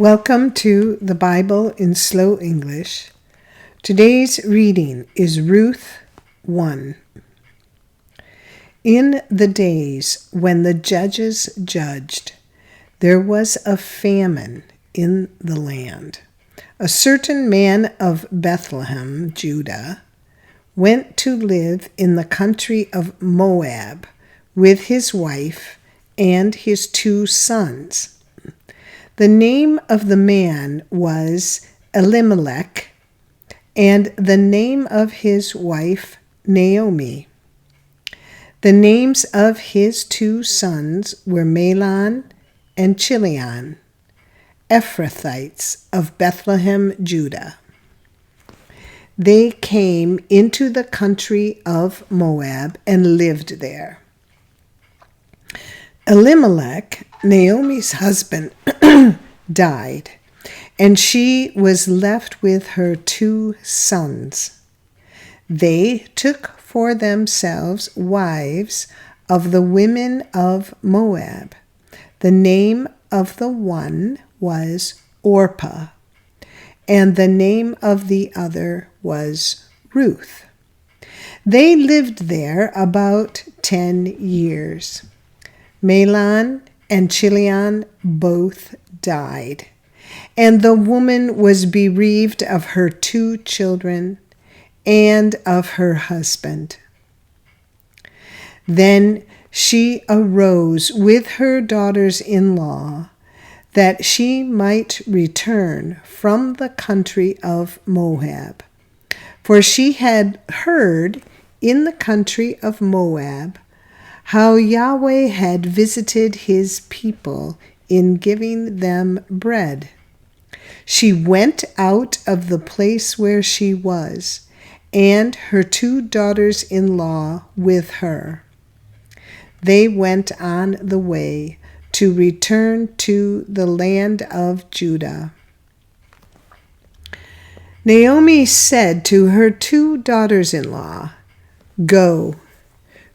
Welcome to the Bible in Slow English. Today's reading is Ruth 1. In the days when the judges judged, there was a famine in the land. A certain man of Bethlehem, Judah, went to live in the country of Moab with his wife and his 2 sons. The name of the man was Elimelech, and the name of his wife Naomi. The names of his 2 sons were Mahlon and Chilion, Ephrathites of Bethlehem, Judah. They came into the country of Moab and lived there. Elimelech, Naomi's husband, died, and she was left with her 2 sons. They took for themselves wives of the women of Moab. The name of the one was Orpah, and the name of the other was Ruth. They lived there about 10 years. Mahlon and Chilion both died, and the woman was bereaved of her 2 children and of her husband. Then she arose with her daughters-in-law that she might return from the country of Moab, for she had heard in the country of Moab how Yahweh had visited his people in giving them bread. She went out of the place where she was, and her 2 daughters-in-law with her. They went on the way to return to the land of Judah. Naomi said to her 2 daughters-in-law, "Go,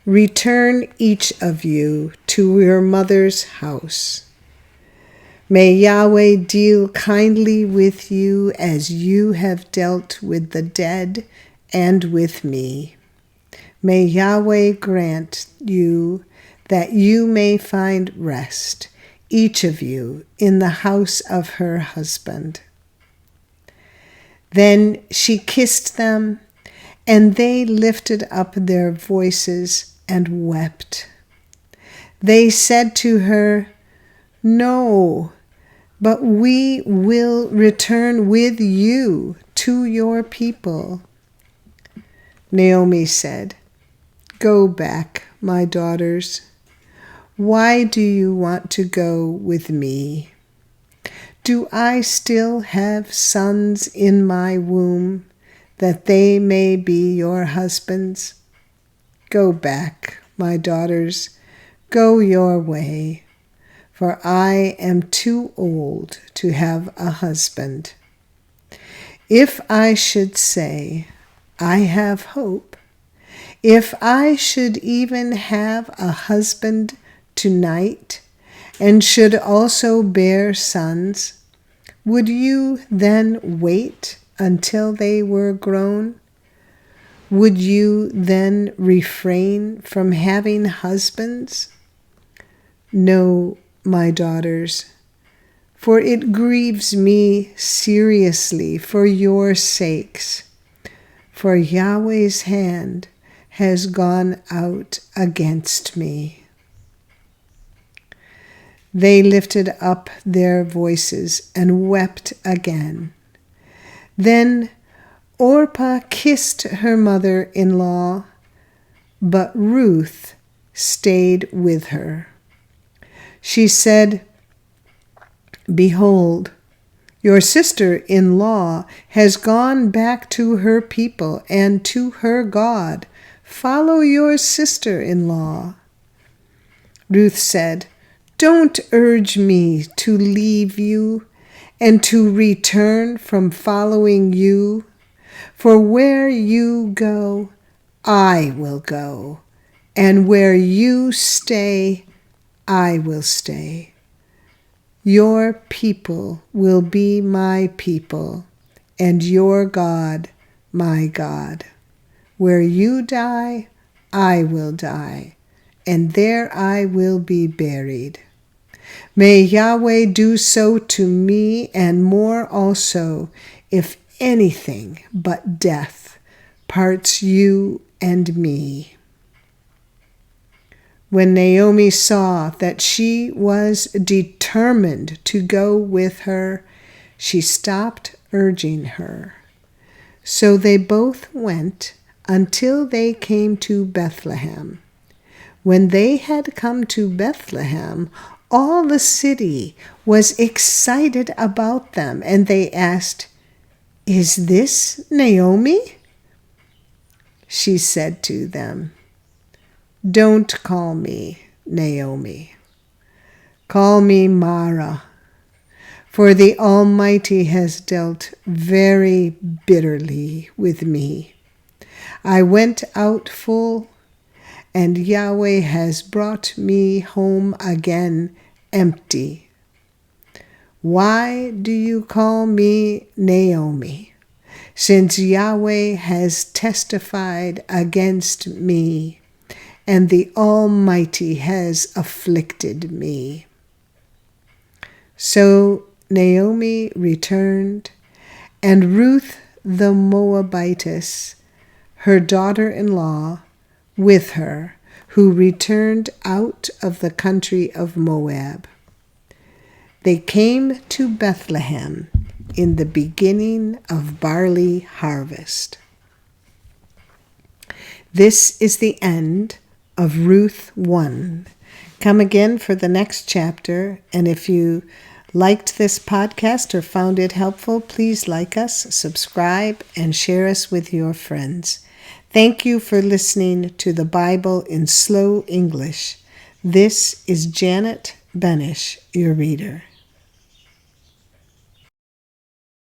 return each of you to your mother's house. May Yahweh deal kindly with you as you have dealt with the dead and with me. May Yahweh grant you that you may find rest, each of you, in the house of her husband." Then she kissed them, and they lifted up their voices and wept. They said to her, "No, but we will return with you to your people." Naomi said, "Go back, my daughters. Why do you want to go with me? Do I still have sons in my womb, that they may be your husbands? Go back, my daughters, go your way, for I am too old to have a husband. If I should say, 'I have hope,' if I should even have a husband tonight, and should also bear sons, would you then wait until they were grown? Would you then refrain from having husbands? No, my daughters, for it grieves me seriously for your sakes, for Yahweh's hand has gone out against me." They lifted up their voices and wept again. Then Orpah kissed her mother-in-law, but Ruth stayed with her. She said, "Behold, your sister-in-law has gone back to her people and to her God. Follow your sister-in-law." Ruth said, "Don't urge me to leave you and to return from following you. For where you go, I will go, and where you stay, I will stay. Your people will be my people, and your God my God. Where you die, I will die, and there I will be buried. May Yahweh do so to me and more also, if anything but death parts you and me. When Naomi saw that she was determined to go with her, she stopped urging her. So they both went until they came to Bethlehem. When they had come to Bethlehem, all the city was excited about them, and they asked, "Is this Naomi?" She said to them, "Don't call me Naomi. Call me Mara, for the Almighty has dealt very bitterly with me. I went out full, and Yahweh has brought me home again empty. Why do you call me Naomi, since Yahweh has testified against me, and the Almighty has afflicted me?" So Naomi returned, and Ruth the Moabitess, her daughter-in-law, with her, who returned out of the country of Moab. They came to Bethlehem in the beginning of barley harvest. This is the end of Ruth 1. Come again for the next chapter, and if you liked this podcast or found it helpful, please like us, subscribe, and share us with your friends. Thank you for listening to the Bible in Slow English. This is Janet Benish, your reader.